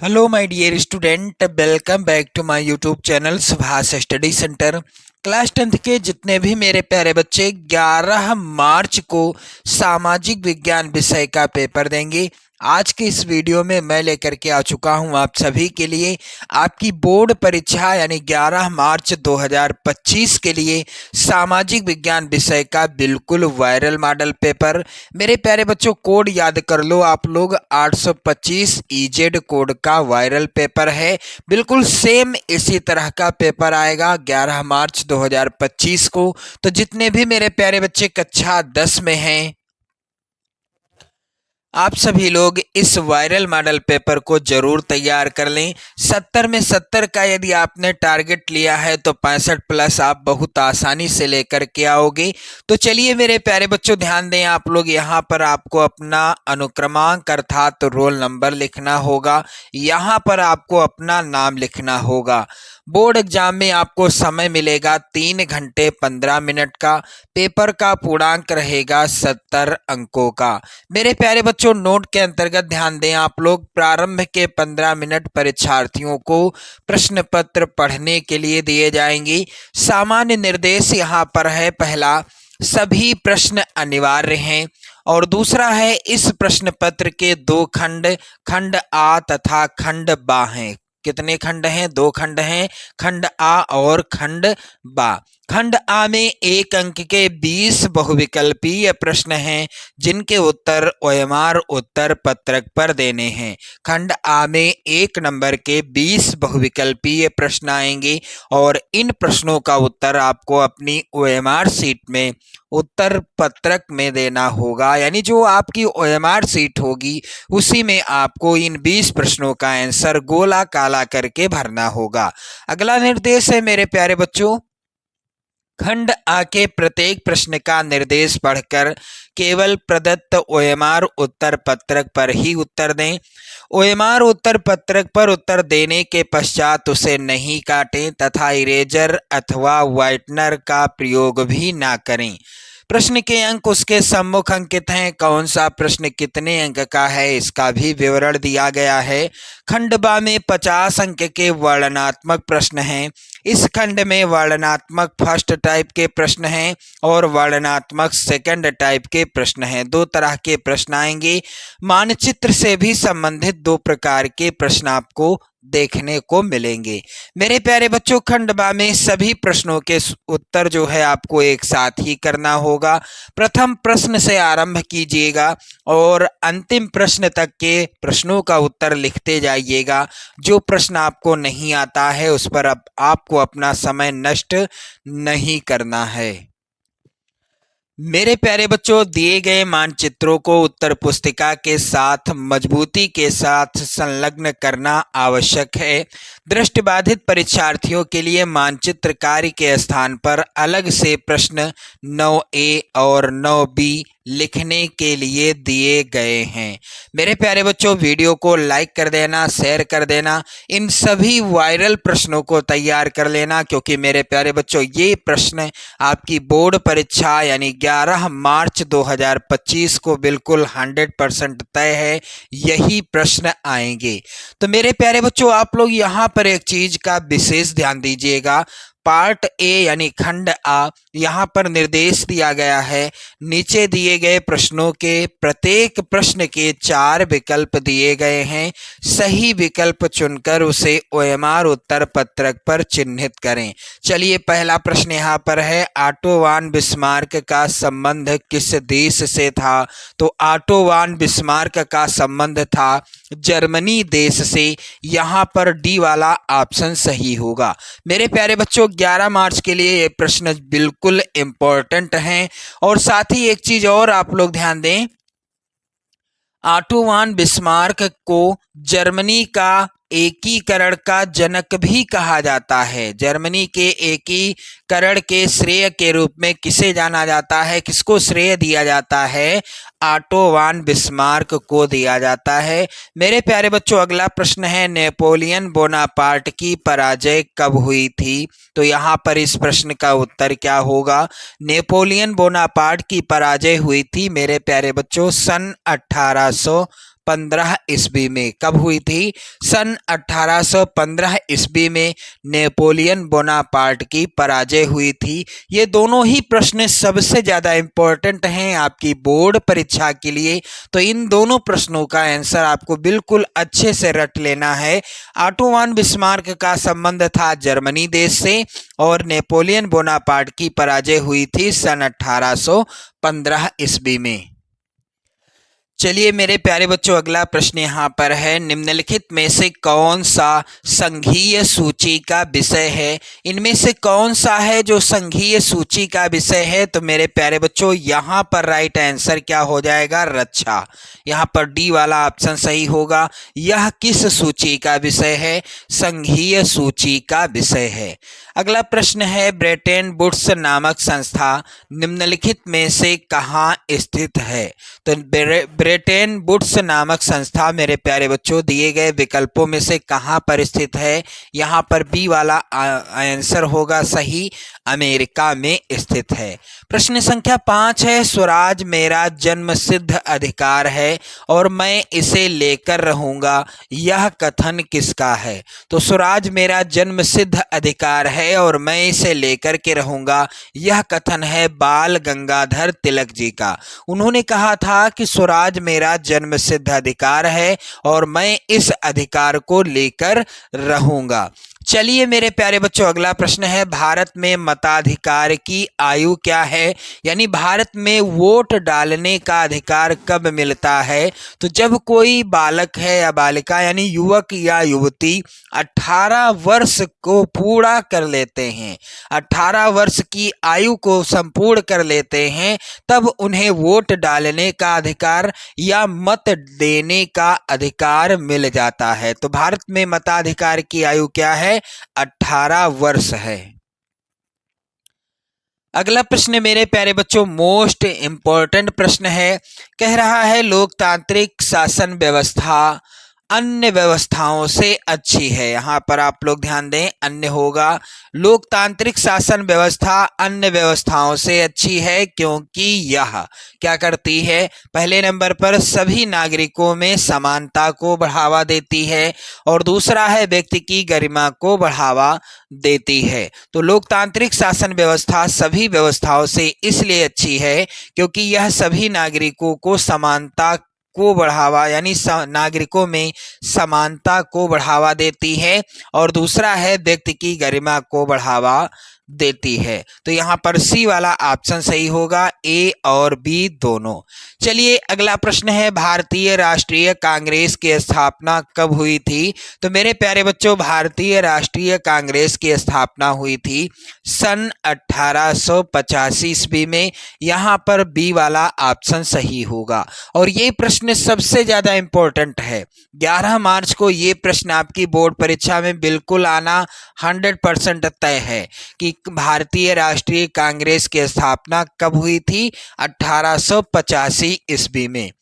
Hello my dear student, welcome back to my YouTube channel Subhash study centre. Class 10th के जितने भी मेरे प्यारे बच्चे 11 मार्च को सामाजिक विज्ञान विषय का पेपर देंगे, आज के इस वीडियो में मैं लेकर के आ चुका हूं आप सभी के लिए आपकी बोर्ड परीक्षा यानी 11 मार्च 2025 के लिए सामाजिक विज्ञान विषय का बिल्कुल वायरल मॉडल पेपर। मेरे प्यारे बच्चों, कोड याद कर लो आप लोग, 825 EZ कोड का वायरल पेपर है। बिल्कुल सेम इसी तरह का पेपर आएगा 11 मार्च 2025 को। तो जितने भी मेरे प्यारे बच्चे कक्षा 10 में हैं, आप सभी लोग इस वायरल मॉडल पेपर को जरूर तैयार कर लें। 70 में 70 का यदि आपने टारगेट लिया है तो 65 प्लस आप बहुत आसानी से लेकर के आओगे। तो चलिए मेरे प्यारे बच्चों, ध्यान दें आप लोग, यहाँ पर आपको अपना अनुक्रमांक अर्थात रोल नंबर लिखना होगा, यहाँ पर आपको अपना नाम लिखना होगा। बोर्ड एग्जाम में आपको समय मिलेगा 3 घंटे 15 मिनट का। पेपर का पूर्णांक रहेगा 70 अंकों का। मेरे प्यारे बच्चों, नोट के अंतर्गत ध्यान दें आप लोग, प्रारंभ के 15 मिनट परीक्षार्थियों को प्रश्न पत्र पढ़ने के लिए दिए जाएंगे। सामान्य निर्देश यहाँ पर है, पहला, सभी प्रश्न अनिवार्य हैं, और दूसरा है इस प्रश्न पत्र के 2 खंड, खंड आ तथा खंड बा हैं। कितने खंड हैं? 2 खंड हैं, खंड आ और खंड बा। खंड आ में 1 अंक के 20 बहुविकल्पीय प्रश्न हैं जिनके उत्तर OMR उत्तर पत्रक पर देने हैं। खंड आ में 1 नंबर के 20 बहुविकल्पीय प्रश्न आएंगे और इन प्रश्नों का उत्तर आपको अपनी OMR सीट में उत्तर पत्रक में देना होगा, यानी जो आपकी OMR सीट होगी उसी में आपको इन 20 प्रश्नों का आंसर गोला काला करके भरना होगा। अगला निर्देश है मेरे प्यारे बच्चों, खंड आ के प्रत्येक प्रश्न का निर्देश पढ़कर केवल प्रदत्त OMR उत्तर पत्रक पर ही उत्तर दें। OMR उत्तर पत्रक पर उत्तर देने के पश्चात उसे नहीं काटें तथा इरेजर अथवा व्हाइटनर का प्रयोग भी ना करें। प्रश्न के अंक उसके सम्मुख अंकित हैं, कौन सा प्रश्न कितने अंक का है इसका भी विवरण दिया गया है। खंड बा में 50 अंक के वर्णनात्मक प्रश्न हैं। इस खंड में वर्णनात्मक फर्स्ट टाइप के प्रश्न हैं और वर्णनात्मक सेकंड टाइप के प्रश्न हैं। 2 तरह के प्रश्न आएंगे। मानचित्र से भी संबंधित 2 प्रकार के प्रश्न आपको देखने को मिलेंगे। मेरे प्यारे बच्चों, खंड बा में सभी प्रश्नों के उत्तर जो है आपको एक साथ ही करना होगा। प्रथम प्रश्न से आरंभ कीजिएगा और अंतिम प्रश्न तक के प्रश्नों का उत्तर लिखते जाइएगा। जो प्रश्न आपको नहीं आता है उस पर अब आपको अपना समय नष्ट नहीं करना है। मेरे प्यारे बच्चों, दिए गए मानचित्रों को उत्तर पुस्तिका के साथ मजबूती के साथ संलग्न करना आवश्यक है। दृष्टिबाधित परीक्षार्थियों के लिए मानचित्र कार्य के स्थान पर अलग से प्रश्न 9A और 9B लिखने के लिए दिए गए हैं। मेरे प्यारे बच्चों, वीडियो को लाइक कर देना, शेयर कर देना, इन सभी वायरल प्रश्नों को तैयार कर लेना, क्योंकि मेरे प्यारे बच्चों ये प्रश्न आपकी बोर्ड परीक्षा यानी 11 मार्च 2025 को बिल्कुल 100% तय है, यही प्रश्न आएंगे। तो मेरे प्यारे बच्चों, आप लोग यहाँ पर एक चीज का विशेष ध्यान दीजिएगा। पार्ट ए यानी खंड आ, यहाँ पर निर्देश दिया गया है, नीचे दिए गए प्रश्नों के प्रत्येक प्रश्न के 4 विकल्प दिए गए हैं। सही विकल्प चुनकर उसे OMR उत्तर पत्रक पर चिन्हित करें। चलिए, पहला प्रश्न यहाँ पर है, ऑटो वान बिस्मार्क का संबंध किस देश से था? तो ऑटो वान बिस्मार्क का संबंध था जर्मनी देश से। यहाँ पर डी वाला ऑप्शन सही होगा। मेरे प्यारे बच्चों, 11 मार्च के लिए ये प्रश्न बिल्कुल इंपॉर्टेंट हैं। और साथ ही एक चीज और आप लोग ध्यान दें, ऑटो वान बिस्मार्क को जर्मनी का एकीकरण का जनक भी कहा जाता है। जर्मनी के एकीकरण के श्रेय के रूप में किसे जाना जाता है, किसको श्रेय दिया जाता है? ऑटो वान बिस्मार्क को दिया जाता है। मेरे प्यारे बच्चों, अगला प्रश्न है, नेपोलियन बोनापार्ट की पराजय कब हुई थी? तो यहाँ पर इस प्रश्न का उत्तर क्या होगा? नेपोलियन बोनापार्ट की पराजय हुई थी मेरे प्यारे बच्चों सन 18 1815 ईस्वी में। कब हुई थी? सन 1815 ईस्वी में नेपोलियन बोनापार्ट की पराजय हुई थी। ये दोनों ही प्रश्न सबसे ज़्यादा इम्पोर्टेंट हैं आपकी बोर्ड परीक्षा के लिए, तो इन दोनों प्रश्नों का आंसर आपको बिल्कुल अच्छे से रट लेना है। ऑटो वन बिस्मार्क का संबंध था जर्मनी देश से और नेपोलियन बोनापार्ट की पराजय हुई थी सन 1815 ईस्वी में। चलिए मेरे प्यारे बच्चों, अगला प्रश्न यहाँ पर है, निम्नलिखित में से कौन सा संघीय सूची का विषय है? इनमें से कौन सा है जो संघीय सूची का विषय है? तो मेरे प्यारे बच्चों यहाँ पर राइट आंसर क्या हो जाएगा? रक्षा। यहाँ पर डी वाला ऑप्शन सही होगा। यह किस सूची का विषय है? संघीय सूची का विषय है। अगला प्रश्न है, ब्रेटन वुड्स नामक संस्था निम्नलिखित में से कहाँ स्थित है? तो ब्रेटन वुड्स नामक संस्था मेरे प्यारे बच्चों दिए गए विकल्पों में से कहाँ पर स्थित है? यहाँ पर बी वाला आंसर होगा सही, अमेरिका में स्थित है। प्रश्न संख्या 5 है, स्वराज मेरा जन्मसिद्ध अधिकार है और मैं इसे लेकर रहूंगा, यह कथन किसका है? तो स्वराज मेरा जन्मसिद्ध अधिकार है और मैं इसे लेकर के रहूंगा, यह कथन है बाल गंगाधर तिलक जी का। उन्होंने कहा था कि स्वराज मेरा जन्मसिद्ध अधिकार है और मैं इस अधिकार को लेकर रहूंगा। चलिए मेरे प्यारे बच्चों, अगला प्रश्न है, भारत में मताधिकार की आयु क्या है? यानी भारत में वोट डालने का अधिकार कब मिलता है? तो जब कोई बालक है या बालिका यानी युवक या युवती 18 वर्ष को पूरा कर लेते हैं, 18 वर्ष की आयु को संपूर्ण कर लेते हैं, तब उन्हें वोट डालने का अधिकार या मत देने का अधिकार मिल जाता है। तो भारत में मताधिकार की आयु क्या है? 18 वर्ष है। अगला प्रश्न मेरे प्यारे बच्चों मोस्ट इंपॉर्टेंट प्रश्न है, कह रहा है लोकतांत्रिक शासन व्यवस्था अन्य व्यवस्थाओं से अच्छी है। यहाँ पर आप लोग ध्यान दें, अन्य होगा। लोकतांत्रिक शासन व्यवस्था अन्य व्यवस्थाओं से अच्छी है क्योंकि यह क्या करती है? पहले नंबर पर सभी नागरिकों में समानता को बढ़ावा देती है और दूसरा है व्यक्ति की गरिमा को बढ़ावा देती है। तो लोकतांत्रिक शासन व्यवस्था सभी व्यवस्थाओं से इसलिए अच्छी है क्योंकि यह सभी नागरिकों को समानता को बढ़ावा यानी नागरिकों में समानता को बढ़ावा देती है और दूसरा है व्यक्ति की गरिमा को बढ़ावा देती है। तो यहाँ पर सी वाला ऑप्शन सही होगा, ए और बी दोनों। चलिए अगला प्रश्न है, भारतीय राष्ट्रीय कांग्रेस की स्थापना कब हुई थी? तो मेरे प्यारे बच्चों भारतीय राष्ट्रीय कांग्रेस की स्थापना हुई थी सन 1885 ईस्वी में। यहाँ पर बी वाला ऑप्शन सही होगा और ये प्रश्न सबसे ज्यादा इंपॉर्टेंट है। 11 मार्च को ये प्रश्न आपकी बोर्ड परीक्षा में बिल्कुल आना 100% तय है कि भारतीय राष्ट्रीय कांग्रेस की स्थापना कब हुई थी? 1885 ईस्वी में।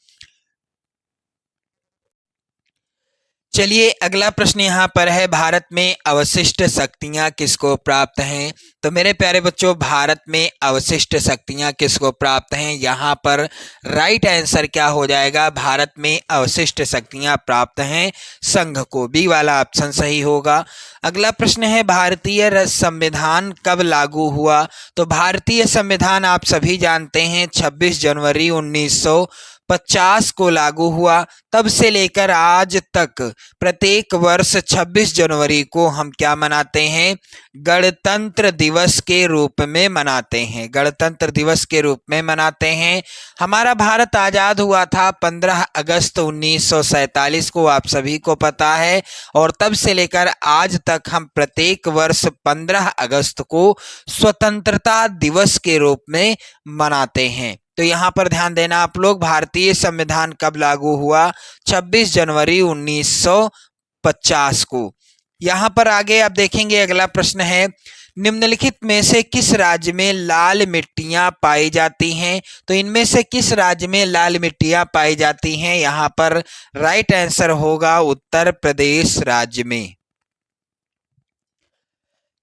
चलिए अगला प्रश्न यहाँ पर है, भारत में अवशिष्ट शक्तियाँ किसको प्राप्त हैं? तो मेरे प्यारे बच्चों भारत में अवशिष्ट शक्तियाँ किसको प्राप्त हैं? यहाँ पर राइट आंसर क्या हो जाएगा? भारत में अवशिष्ट शक्तियाँ प्राप्त हैं संघ को, बी वाला ऑप्शन सही होगा। अगला प्रश्न है, भारतीय संविधान कब लागू हुआ? तो भारतीय संविधान आप सभी जानते हैं 26 जनवरी 1950 को लागू हुआ। तब से लेकर आज तक प्रत्येक वर्ष 26 जनवरी को हम क्या मनाते हैं? गणतंत्र दिवस के रूप में मनाते हैं, गणतंत्र दिवस के रूप में मनाते हैं। हमारा भारत आज़ाद हुआ था 15 अगस्त 1947 को, आप सभी को पता है, और तब से लेकर आज तक हम प्रत्येक वर्ष 15 अगस्त को स्वतंत्रता दिवस के रूप में मनाते हैं। तो यहाँ पर ध्यान देना आप लोग, भारतीय संविधान कब लागू हुआ? 26 जनवरी 1950 को। यहाँ पर आगे आप देखेंगे अगला प्रश्न है, निम्नलिखित में से किस राज्य में लाल मिट्टियाँ पाई जाती हैं? तो इनमें से किस राज्य में लाल मिट्टियाँ पाई जाती हैं? यहाँ पर राइट आंसर होगा उत्तर प्रदेश राज्य में।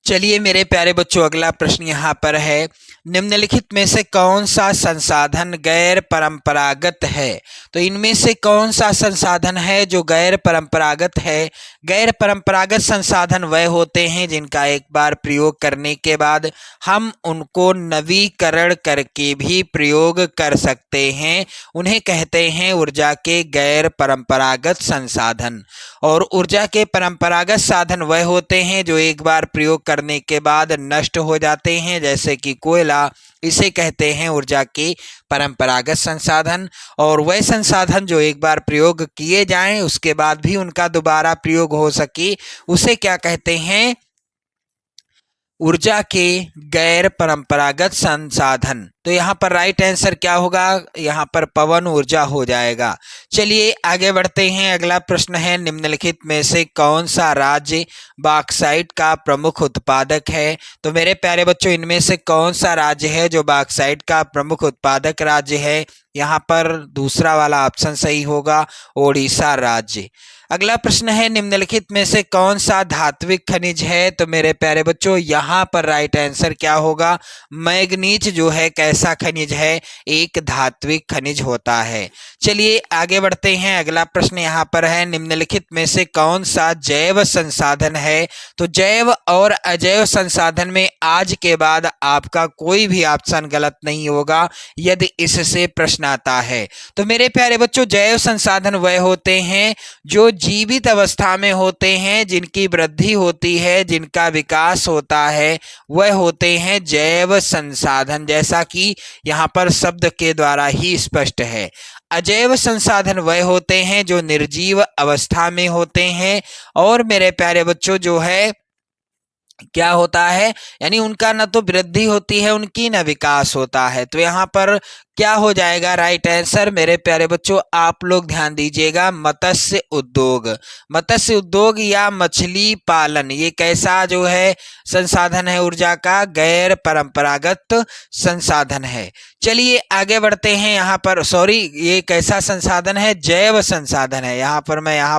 चलिए मेरे प्यारे बच्चों, अगला प्रश्न यहाँ पर है, निम्नलिखित में से कौन सा संसाधन गैर परंपरागत है? तो इनमें से कौन सा संसाधन है जो गैर परंपरागत है? गैर परंपरागत संसाधन वह होते हैं जिनका एक बार प्रयोग करने के बाद हम उनको नवीकरण करके भी प्रयोग कर सकते हैं। उन्हें कहते हैं ऊर्जा के गैर परंपरागत संसाधन। और ऊर्जा के परंपरागत साधन वह होते हैं जो एक बार प्रयोग करने के बाद नष्ट हो जाते हैं, जैसे कि कोयला। इसे कहते हैं ऊर्जा के परंपरागत संसाधन। और वह संसाधन जो एक बार प्रयोग किए जाएं उसके बाद भी उनका दोबारा प्रयोग हो सके, उसे क्या कहते हैं? ऊर्जा के गैर परंपरागत संसाधन। तो यहाँ पर राइट आंसर क्या होगा? यहाँ पर पवन ऊर्जा हो जाएगा। चलिए आगे बढ़ते हैं। अगला प्रश्न है, निम्नलिखित में से कौन सा राज्य बॉक्साइट का प्रमुख उत्पादक है? तो मेरे प्यारे बच्चों, इनमें से कौन सा राज्य है जो बॉक्साइट का प्रमुख उत्पादक राज्य है? यहाँ पर दूसरा वाला ऑप्शन सही होगा, ओडिशा राज्य। अगला प्रश्न है, निम्नलिखित में से कौन सा धात्विक खनिज है? तो मेरे प्यारे बच्चों, यहाँ पर राइट आंसर क्या होगा? मैग्नीज जो है कैसा खनिज है? एक धात्विक खनिज होता है। चलिए आगे बढ़ते हैं। अगला प्रश्न यहाँ पर है, निम्नलिखित में से कौन सा जैव संसाधन है? तो जैव और अजैव संसाधन में आज के बाद आपका कोई भी ऑप्शन गलत नहीं होगा यदि इससे प्रश्न आता है। तो मेरे प्यारे बच्चों, जैव संसाधन वह होते हैं जो जीवित अवस्था में होते हैं, जिनकी वृद्धि होती है, जिनका विकास होता है, वह होते हैं जैव संसाधन, जैसा कि यहाँ पर शब्द के द्वारा ही स्पष्ट है। अजैव संसाधन वह होते हैं जो निर्जीव अवस्था में होते हैं और मेरे प्यारे बच्चों जो है क्या होता है, यानी उनका न तो वृद्धि होती है उनकी, न विकास होता है। तो यहाँ पर क्या हो जाएगा राइट आंसर? मेरे प्यारे बच्चों आप लोग ध्यान दीजिएगा, मत्स्य उद्योग। मत्स्य उद्योग या मछली पालन, ये कैसा जो है संसाधन है ऊर्जा का? गैर परंपरागत संसाधन है। चलिए आगे बढ़ते हैं। यहाँ पर ये कैसा संसाधन है? जैव संसाधन है। यहाँ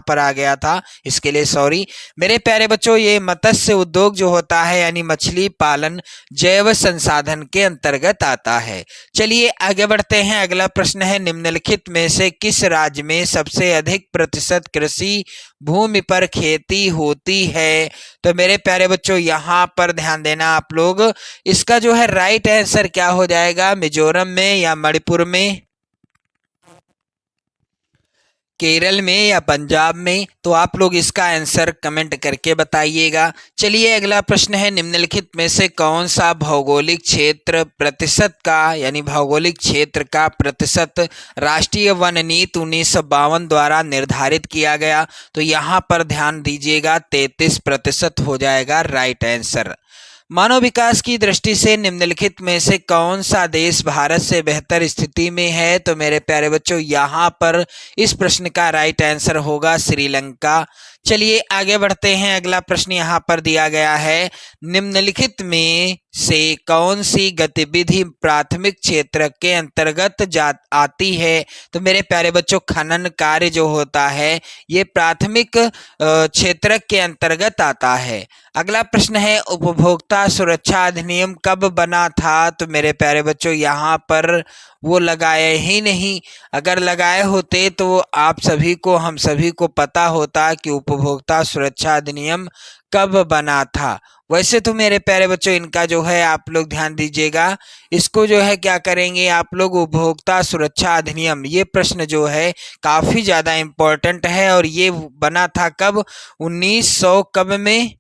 पर आ गया था, इसके लिए सॉरी। मेरे प्यारे बच्चों, ये मत्स्य उद्योग जो होता है यानी मछली पालन जैव संसाधन के अंतर्गत आता है। चलिए आगे बढ़ते हैं। अगला प्रश्न है, निम्नलिखित में से किस राज्य में सबसे अधिक प्रतिशत कृषि भूमि पर खेती होती है? तो मेरे प्यारे बच्चों यहाँ पर ध्यान देना आप लोग, इसका जो है राइट आंसर क्या हो जाएगा? मिजोरम में या मणिपुर में, केरल में या पंजाब में? तो आप लोग इसका आंसर कमेंट करके बताइएगा। चलिए अगला प्रश्न है, निम्नलिखित में से कौन सा भौगोलिक क्षेत्र प्रतिशत का यानी भौगोलिक क्षेत्र का प्रतिशत राष्ट्रीय वन नीति 1952 द्वारा निर्धारित किया गया? तो यहाँ पर ध्यान दीजिएगा, 33% हो जाएगा राइट आंसर। मानव विकास की दृष्टि से निम्नलिखित में से कौन सा देश भारत से बेहतर स्थिति में है? तो मेरे प्यारे बच्चों यहाँ पर इस प्रश्न का राइट आंसर होगा श्रीलंका। चलिए आगे बढ़ते हैं। अगला प्रश्न यहाँ पर दिया गया है, निम्नलिखित में से कौन सी गतिविधि प्राथमिक क्षेत्र के अंतर्गत आती है? तो मेरे प्यारे बच्चों खनन कार्य जो होता है ये प्राथमिक क्षेत्र के अंतर्गत आता है। अगला प्रश्न है, उपभोक्ता सुरक्षा अधिनियम कब बना था? तो मेरे प्यारे बच्चों यहाँ पर वो लगाए ही नहीं, अगर लगाए होते तो आप सभी को हम सभी को पता होता कि उपभोक्ता सुरक्षा अधिनियम कब बना था। वैसे तो मेरे प्यारे बच्चों इनका जो है आप लोग ध्यान दीजिएगा, इसको जो है क्या करेंगे आप लोग, उपभोक्ता सुरक्षा अधिनियम, ये प्रश्न जो है काफी ज्यादा इम्पोर्टेंट है और ये बना था कब? 1900 कब में?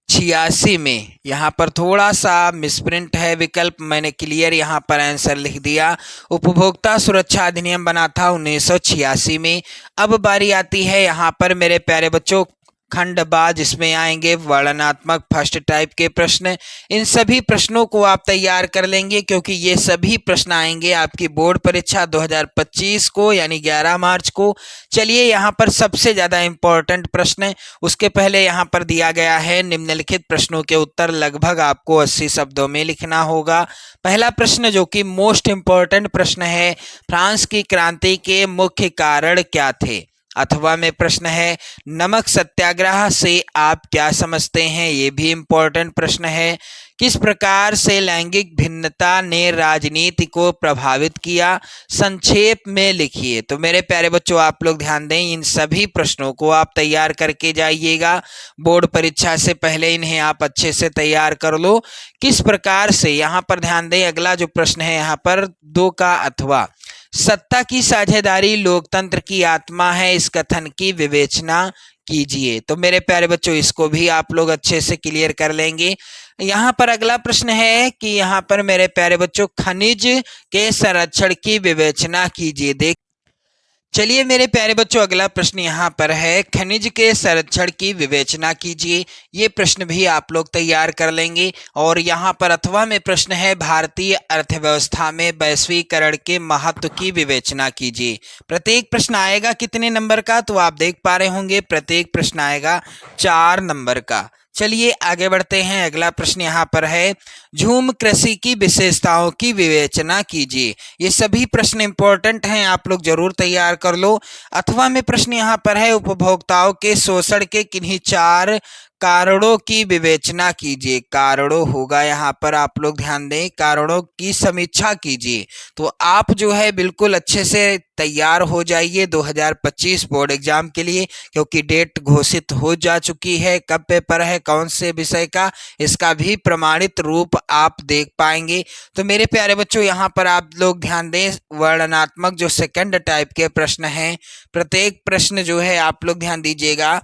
86 में। यहाँ पर थोड़ा सा मिसप्रिंट है विकल्प, मैंने क्लियर यहाँ पर आंसर लिख दिया। उपभोक्ता सुरक्षा अधिनियम बना था 1986 में। अब बारी आती है यहाँ पर मेरे प्यारे बच्चों खंडबाज, इसमें आएंगे वर्णनात्मक फर्स्ट टाइप के प्रश्न। इन सभी प्रश्नों को आप तैयार कर लेंगे क्योंकि ये सभी प्रश्न आएंगे आपकी बोर्ड परीक्षा 2025 को यानी 11 मार्च को। चलिए यहाँ पर सबसे ज्यादा इंपॉर्टेंट प्रश्न, उसके पहले यहाँ पर दिया गया है, निम्नलिखित प्रश्नों के उत्तर लगभग आपको 80 शब्दों में लिखना होगा। पहला प्रश्न जो कि मोस्ट इंपॉर्टेंट प्रश्न है, फ्रांस की क्रांति के मुख्य कारण क्या थे? अथवा में प्रश्न है नमक सत्याग्रह से आप क्या समझते हैं, ये भी इम्पोर्टेंट प्रश्न है। किस प्रकार से लैंगिक भिन्नता ने राजनीति को प्रभावित किया, संक्षेप में लिखिए। तो मेरे प्यारे बच्चों आप लोग ध्यान दें, इन सभी प्रश्नों को आप तैयार करके जाइएगा। बोर्ड परीक्षा से पहले इन्हें आप अच्छे से तैयार कर लो। किस प्रकार से, यहाँ पर ध्यान दें, अगला जो प्रश्न है यहाँ पर 2 का अथवा, सत्ता की साझेदारी लोकतंत्र की आत्मा है, इस कथन की विवेचना कीजिए। तो मेरे प्यारे बच्चों इसको भी आप लोग अच्छे से क्लियर कर लेंगे। यहाँ पर अगला प्रश्न है कि यहाँ पर मेरे प्यारे बच्चों खनिज के संरक्षण की विवेचना कीजिए। देख चलिए मेरे प्यारे बच्चों अगला प्रश्न यहाँ पर है खनिज के संरक्षण की विवेचना कीजिए। ये प्रश्न भी आप लोग तैयार कर लेंगे। और यहाँ पर अथवा में प्रश्न है भारतीय अर्थव्यवस्था में वैश्वीकरण के महत्व की विवेचना कीजिए। प्रत्येक प्रश्न आएगा कितने नंबर का, तो आप देख पा रहे होंगे प्रत्येक प्रश्न आएगा 4 नंबर का। चलिए आगे बढ़ते हैं। अगला प्रश्न यहाँ पर है झूम कृषि की विशेषताओं की विवेचना कीजिए। ये सभी प्रश्न इंपॉर्टेंट हैं, आप लोग जरूर तैयार कर लो। अथवा में प्रश्न यहाँ पर है उपभोक्ताओं के शोषण के किन्हीं 4 कारणों की विवेचना कीजिए। कारणों होगा यहाँ पर, आप लोग ध्यान दें, कारणों की समीक्षा कीजिए। तो आप जो है बिल्कुल अच्छे से तैयार हो जाइए 2025 बोर्ड एग्जाम के लिए, क्योंकि डेट घोषित हो जा चुकी है। कब पेपर है, कौन से विषय का, इसका भी प्रमाणित रूप आप देख पाएंगे। तो मेरे प्यारे बच्चों यहाँ पर आप लोग ध्यान दें, वर्णनात्मक जो सेकंड टाइप के प्रश्न हैं, प्रत्येक प्रश्न जो है आप लोग ध्यान दीजिएगा,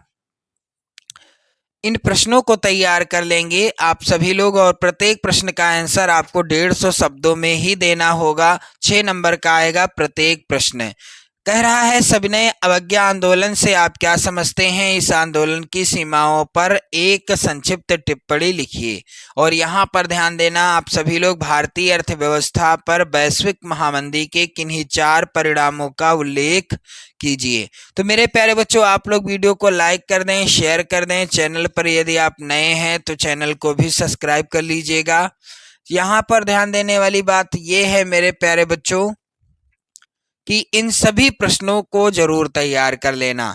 इन प्रश्नों को तैयार कर लेंगे आप सभी लोग। और प्रत्येक प्रश्न का आंसर आपको 150 शब्दों में ही देना होगा। 6 नंबर का आएगा प्रत्येक प्रश्न। कह रहा है सविनय अवज्ञा आंदोलन से आप क्या समझते हैं, इस आंदोलन की सीमाओं पर एक संक्षिप्त टिप्पणी लिखिए। और यहाँ पर ध्यान देना आप सभी लोग, भारतीय अर्थव्यवस्था पर वैश्विक महामंदी के किन्हीं 4 परिणामों का उल्लेख कीजिए। तो मेरे प्यारे बच्चों आप लोग वीडियो को लाइक कर दें, शेयर कर दें। चैनल पर यदि आप नए हैं तो चैनल को भी सब्सक्राइब कर लीजिएगा। यहाँ पर ध्यान देने वाली बात यह है मेरे प्यारे बच्चों कि इन सभी प्रश्नों को जरूर तैयार कर लेना।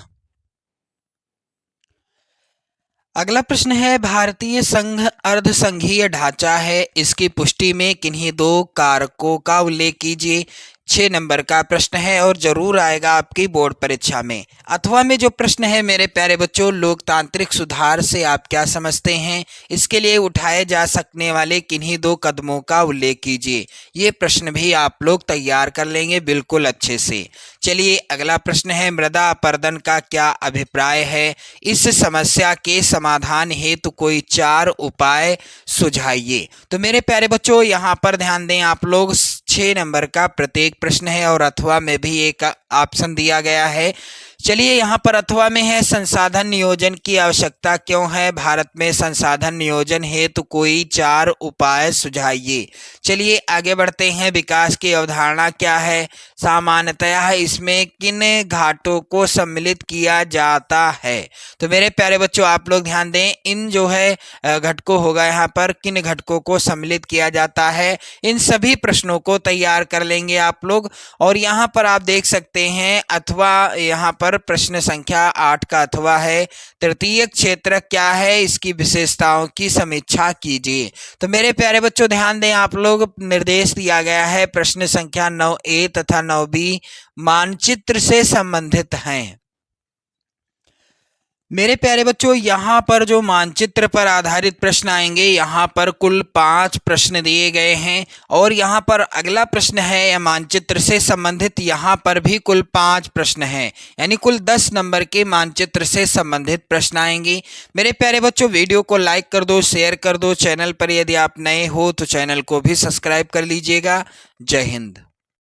अगला प्रश्न है भारतीय संघ अर्धसंघीय ढांचा है, इसकी पुष्टि में किन्हीं 2 कारकों का उल्लेख कीजिए। 6 नंबर का प्रश्न है और जरूर आएगा आपकी बोर्ड परीक्षा में। अथवा में जो प्रश्न है मेरे प्यारे बच्चों लोकतांत्रिक सुधार से आप क्या समझते हैं, इसके लिए उठाए जा सकने वाले किन्हीं 2 कदमों का उल्लेख कीजिए। ये प्रश्न भी आप लोग तैयार कर लेंगे बिल्कुल अच्छे से। चलिए अगला प्रश्न है मृदा अपरदन का क्या अभिप्राय है, इस समस्या के समाधान हेतु कोई 4 उपाय सुझाइए। तो मेरे प्यारे बच्चों यहाँ पर ध्यान दें आप लोग, 6 नंबर का प्रत्येक प्रश्न है और अथवा में भी एक ऑप्शन दिया गया है। चलिए यहाँ पर अथवा में है संसाधन नियोजन की आवश्यकता क्यों है, भारत में संसाधन नियोजन हेतु कोई 4 उपाय सुझाइए। चलिए आगे बढ़ते हैं। विकास की अवधारणा क्या है, सामान्यतः इसमें किन घाटों को सम्मिलित किया जाता है। तो मेरे प्यारे बच्चों आप लोग ध्यान दें, इन जो है घटकों होगा यहाँ पर, किन घटकों को सम्मिलित किया जाता है, इन सभी प्रश्नों को तैयार कर लेंगे आप लोग। और यहाँ पर आप देख सकते हैं अथवा, यहाँ पर प्रश्न संख्या 8 का अथवा है तृतीय क्षेत्र क्या है, इसकी विशेषताओं की समीक्षा कीजिए। तो मेरे प्यारे बच्चों ध्यान दें आप लोग, निर्देश दिया गया है प्रश्न संख्या 9A तथा 9B मानचित्र से संबंधित हैं। मेरे प्यारे बच्चों यहाँ पर जो मानचित्र पर आधारित प्रश्न आएंगे, यहाँ पर कुल 5 प्रश्न दिए गए हैं। और यहाँ पर अगला प्रश्न है या मानचित्र से संबंधित, यहाँ पर भी कुल 5 प्रश्न हैं, यानी कुल 10 नंबर के मानचित्र से संबंधित प्रश्न आएंगे। मेरे प्यारे बच्चों वीडियो को लाइक कर दो, शेयर कर दो। चैनल पर यदि आप नए हो तो चैनल को भी सब्सक्राइब कर लीजिएगा। जय हिंद।